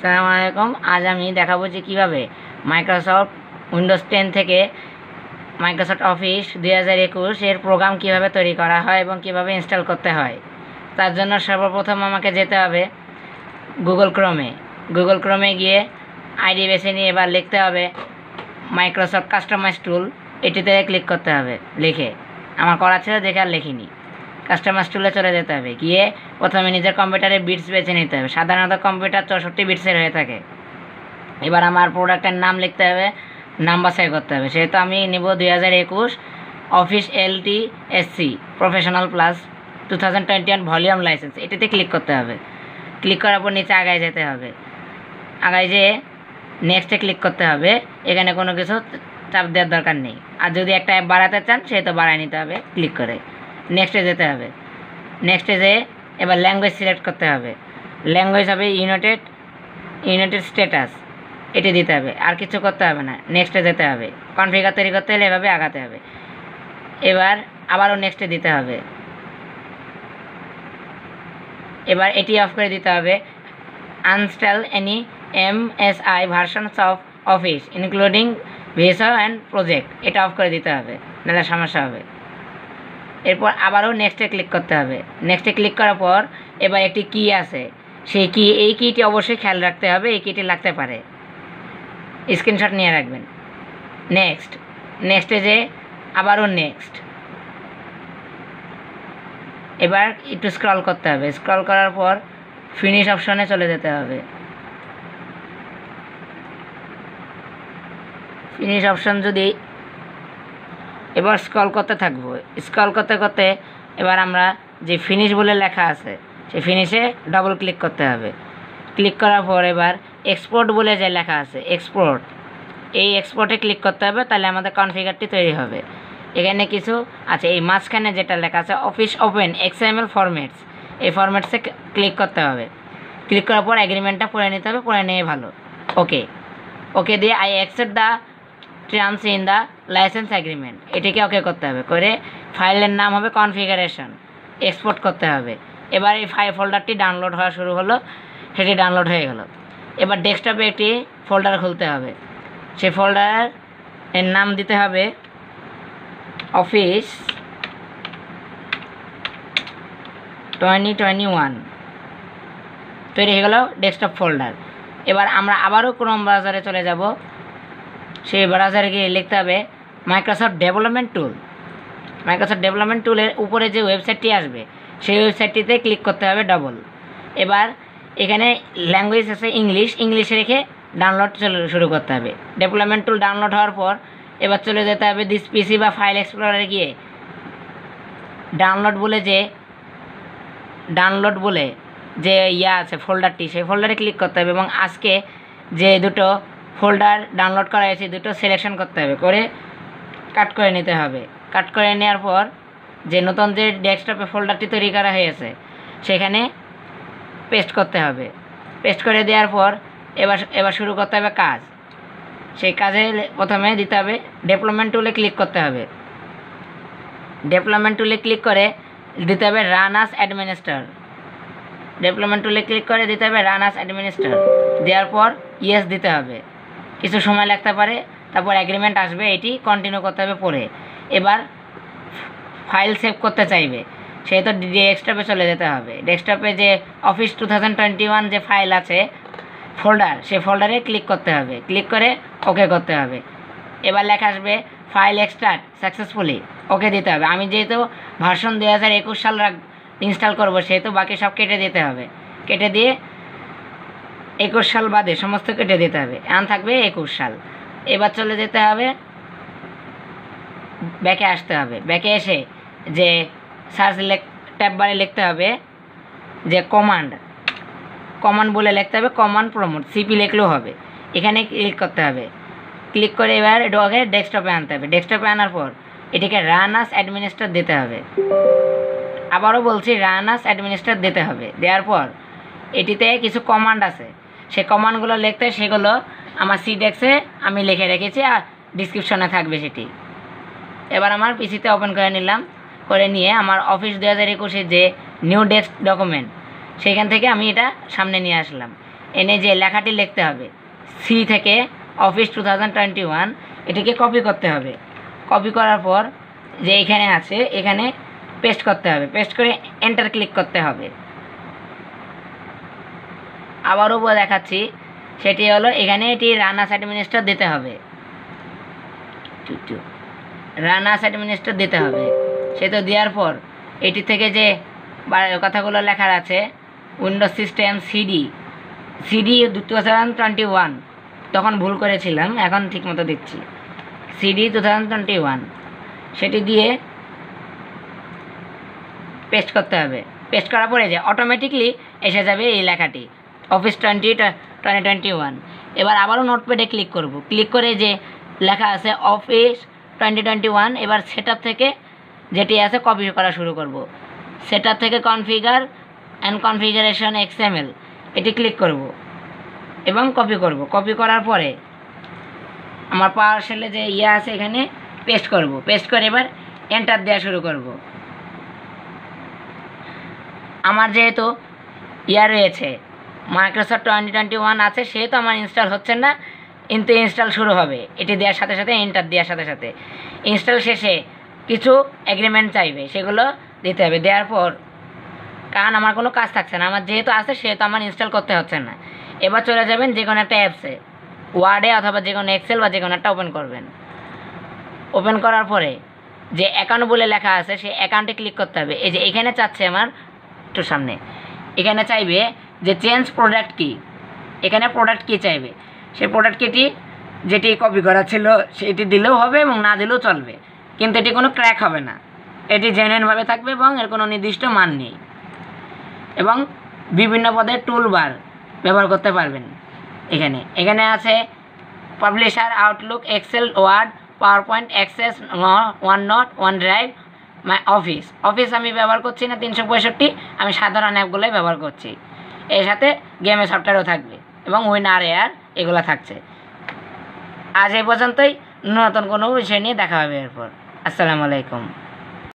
আসসালামু আলাইকুম। আজ আমি দেখাবো যে কীভাবে মাইক্রোসফট উইন্ডোজ 10 থেকে মাইক্রোসফট অফিস 2021 এর প্রোগ্রাম কিভাবে তৈরি করা হয় এবং কিভাবে ইনস্টল করতে হয়। তার জন্য সর্বপ্রথম আমাকে যেতে হবে গুগল ক্রোমে গিয়ে আইডি বেছে নিয়ে এবার লিখতে হবে মাইক্রোসফট কাস্টমাইজ টুল। এটিতে ক্লিক করতে হবে। লিখে আমার করা ছিল, দেখে আর লিখিনি। কাস্টমাইজ টুলে চলে যেতে হবে। গিয়ে প্রথমে নিজের কম্পিউটারে বিটস বেছে নিতে হবে। সাধারণত কম্পিউটার 64 বিটসের হয়ে থাকে। এবার আমার প্রোডাক্টের নাম লিখতে হবে, নাম বাছাই করতে হবে। সেহেতু আমি নেব 2021 office LTSC professional plus 2021 volume licence. এটিতে ক্লিক করতে হবে। ক্লিক করার পর নিচে আগায় যেতে হবে। আগায় যেয়ে নেক্সটে ক্লিক করতে হবে। এখানে কোনো কিছু চাপ দেওয়ার দরকার নেই। আর যদি একটা অ্যাপ বাড়াতে চান সেহেতু বাড়ায় নিতে হবে ক্লিক করে। নেক্সটে যেতে হবে। নেক্সটে যেয়ে এবার ল্যাঙ্গুয়েজ সিলেক্ট করতে হবে। ল্যাঙ্গুয়েজ হবে ইউনাইটেড স্টেটাস, এটি দিতে হবে। আর কিছু করতে হবে না। নেক্সটে যেতে হবে। কনফিগার তৈরি করতে হলে এভাবে আগাতে হবে। এবার আবারও নেক্সটে দিতে হবে। এবার এটি অফ করে দিতে হবে। Uninstall any MSI versions of office including visa and project, এটা অফ করে দিতে হবে, নাহলে সমস্যা হবে। এরপর আবারও নেক্সটে ক্লিক করতে হবে। নেক্সটে ক্লিক করার পর এবার একটি কি আছে, সেই এই কিটি অবশ্যই খেয়াল রাখতে হবে। এই কিটি লাগতে পারে, স্ক্রিনশট নিয়ে রাখবেন। নেক্সটে যে আবারও নেক্সট। এবার একটু স্ক্রল করতে হবে। স্ক্রল করার পর ফিনিশ অপশনে চলে যেতে হবে। ফিনিশ অপশন যদি এবার স্ক্রল করতে থাকবো। স্ক্রল করতে করতে এবার আমরা যে ফিনিশ বলে লেখা আছে সেই ফিনিশে ডবল ক্লিক করতে হবে। ক্লিক করার পর এবার এক্সপোর্ট বলে যে লেখা আছে এক্সপোর্ট, এই এক্সপোর্টে ক্লিক করতে হবে। তাহলে আমাদের কনফিগারটি তৈরি হবে। এখানে কিছু আছে, এই মাঝখানে যেটা লেখা আছে অফিস ওপেন XML ফরম্যাটস, এই ফরম্যাটসে ক্লিক করতে হবে। ক্লিক করার পর এগ্রিমেন্টটা পড়ে নিতে হবে। পড়ে নিয়ে ভালো ওকে দিয়ে I accept the terms in the licence agreement, এটিকে ওকে করতে হবে। করে ফাইলের নাম হবে কনফিগারেশন, এক্সপোর্ট করতে হবে। এবার এই ফাইল ফোল্ডারটি ডাউনলোড হওয়া শুরু হলো, সেটি ডাউনলোড হয়ে গেল। এবার ডেস্কটপে একটি ফোল্ডার খুলতে হবে। সেই ফোল্ডারের নাম দিতে হবে অফিস 2021। তৈরি হয়ে গেল ডেস্কটপ ফোল্ডার। এবার আমরা আবারও ক্রোম ব্রাউজারে চলে যাব। সেই ব্রাউজারে গিয়ে লিখতে হবে মাইক্রোসফট ডেভেলপমেন্ট টুল। মাইক্রোসফট ডেভেলপমেন্ট টুলের উপরে যে ওয়েবসাইটটি আসবে সেই ওয়েবসাইটটিতে ক্লিক করতে হবে ডবল। এবার এখানে ল্যাঙ্গুয়েজ আছে ইংলিশে রেখে ডাউনলোড শুরু করতে হবে। ডেভেলপমেন্ট টুল ডাউনলোড হওয়ার পর এবার চলে যেতে হবে দিস পিসি বা ফাইল এক্সপ্লোরারে গিয়ে ডাউনলোড বলে যে আছে ফোল্ডারটি, সেই ফোল্ডারে ক্লিক করতে হবে এবং আজকে যে দুটো ফোল্ডার ডাউনলোড করা হয়েছে দুটো সিলেকশন করতে হবে। করে কাট করে নিতে হবে। কাট করে নেওয়ার পর যে নতুন যে ডেস্কটপে ফোল্ডারটি তৈরি করা হয়েছে সেখানে পেস্ট করতে হবে। পেস্ট করে দেওয়ার পর এবার শুরু করতে হবে কাজ। সেই কাজে প্রথমে দিতে হবে ডেভেলপমেন্ট টুলে ক্লিক করতে হবে। ডেভেলপমেন্ট টুলে ক্লিক করে দিতে হবে রান অ্যাজ অ্যাডমিনিস্ট্রেটর। ডেভেলপমেন্ট টুলে ক্লিক করে দিতে হবে রান অ্যাজ অ্যাডমিনিস্ট্রেটর। দেওয়ার পর ইয়েস দিতে হবে। কিছু সময় লাগতে পারে, তারপর এগ্রিমেন্ট আসবে, এটি কন্টিনিউ করতে হবে পরে। এবার ফাইল সেভ করতে চাইবে, সেহেতু ডেস্কটপে চলে যেতে হবে। ডেস্কটপে যে অফিস 2021 যে ফাইল আছে ফোল্ডার, সেই ফোল্ডারে ক্লিক করতে হবে। ক্লিক করে ওকে করতে হবে। এবার লেখা আসবে ফাইল এক্সট্রাক্ট সাকসেসফুলি, ওকে দিতে হবে। আমি যেহেতু ভার্সন 2021 সাল ইনস্টল করব সেহেতু বাকি সব কেটে দিতে হবে। কেটে দিয়ে 21 সাল বাদে সমস্ত কেটে দিতে হবে। এখন থাকবে 21 সাল। এবার চলে যেতে হবে ব্যাকে আসতে হবে। ব্যাকে এসে যে সার্চ ট্যাব বারে লিখতে হবে যে কমান্ড বলে লিখতে হবে কমান্ড প্রমোট, সিপি লিখলেও হবে। এখানে ক্লিক করতে হবে। ক্লিক করে এবার এটাকে ডেস্কটপে আনতে হবে। ডেস্কটপে আনার পর এটিকে রান অ্যাজ অ্যাডমিনিস্ট্রেটর দিতে হবে। আবারও বলছি রান অ্যাজ অ্যাডমিনিস্ট্রেটর দিতে হবে। দেওয়ার পর এটিতে কিছু কমান্ড আছে, সেই কমান্ডগুলো লিখতে, সেগুলো আমার সিডেক্সে আমি লিখে রেখেছি আর ডিসক্রিপশনে থাকবে সেটি। এবার আমার পিসিতে ওপেন করে নিলাম। করে নিয়ে আমার অফিস 2021 যে নিউ ডেস্ক ডকুমেন্ট সেইখান থেকে আমি এটা সামনে নিয়ে আসলাম। এনে যে লেখাটি লিখতে হবে সি থেকে অফিস 2021 এটিকে কপি করতে হবে। কপি করার পর যে এখানে আছে এখানে পেস্ট করতে হবে, পেস্ট করে এন্টার ক্লিক করতে হবে। আবারও দেখাচ্ছি, সেটি হলো এখানে এটি রান অ্যাজ অ্যাডমিনিস্ট্রেটর দিতে হবে, রান অ্যাজ অ্যাডমিনিস্ট্রেটর দিতে হবে। সে তো দেওয়ার পর এটি থেকে যে কথাগুলো লেখার আছে উইন্ডোজ সিস্টেম সিডি 2021, তখন ভুল করেছিলাম, এখন ঠিকমতো দিচ্ছি সিডি 2021, সেটি দিয়ে পেস্ট করতে হবে। পেস্ট করার পরে যে অটোমেটিকলি এসে যাবে এই লেখাটি অফিস 2021। এবার আবারও নোটপ্যাডে ক্লিক করব, ক্লিক করে যে লেখা আছে অফিস 2021, এবার সেটআপ থেকে যেটি আছে কপি করা শুরু করব। সেটআপ থেকে কনফিগার অ্যান্ড কনফিগারেশন XML এটি ক্লিক করব এবং কপি করব। কপি করার পরে আমার পাওয়ারশেলে যে আছে এখানে পেস্ট করব, পেস্ট করে এবার এন্টার দেওয়া শুরু করব। আমার যেহেতু রয়েছে মাইক্রোসফট 2021 আছে, সেহেতু আমার ইনস্টল হচ্ছে না, কিন্তু ইনস্টল শুরু হবে এটি দেওয়ার সাথে সাথে, এন্টার দেওয়ার সাথে সাথে। ইনস্টল শেষে কিছু এগ্রিমেন্ট চাইবে, সেগুলো দিতে হবে। দেওয়ার পর কারণ আমার কোনো কাজ থাকছে না, আমার যেহেতু আছে সেহেতু আমার ইনস্টল করতে হচ্ছে না। এবার চলে যাবেন যে কোনো একটা অ্যাপসে, ওয়ার্ডে অথবা যে কোনো এক্সেল বা যে কোনো একটা ওপেন করবেন। ওপেন করার পরে যে অ্যাকাউন্ট বলে লেখা আছে সেই অ্যাকাউন্টে ক্লিক করতে হবে। এই যে এখানে চাচ্ছে আমার একটু সামনে, এখানে চাইবে যে চেঞ্জ প্রোডাক্ট কি, এখানে প্রোডাক্ট কি চাইবে, সেই প্রোডাক্ট কিটি যেটি কপি করা ছিল সেটি দিলেও হবে এবং না দিলেও চলবে, কিন্তু এটি কোনো ক্র্যাক হবে না, এটি জেনুইনভাবে থাকবে এবং এর কোনো নির্দিষ্ট মান নেই। এবং বিভিন্ন পদের টুলবার ব্যবহার করতে পারবেন। এখানে আছে publisher, outlook, excel, word, power point, access, OneNote, OneDrive, office আমি ব্যবহার করছি না 365, আমি সাধারণ অ্যাপগুলোই ব্যবহার করছি। এর সাথে গেমের সফটওয়্যারও থাকবে এবং WinRAR এগুলো থাকছে। আজ এই পর্যন্তই, নতুন কোনো বিষয় নিয়ে দেখা হবে এরপর। আসসালামু আলাইকুম।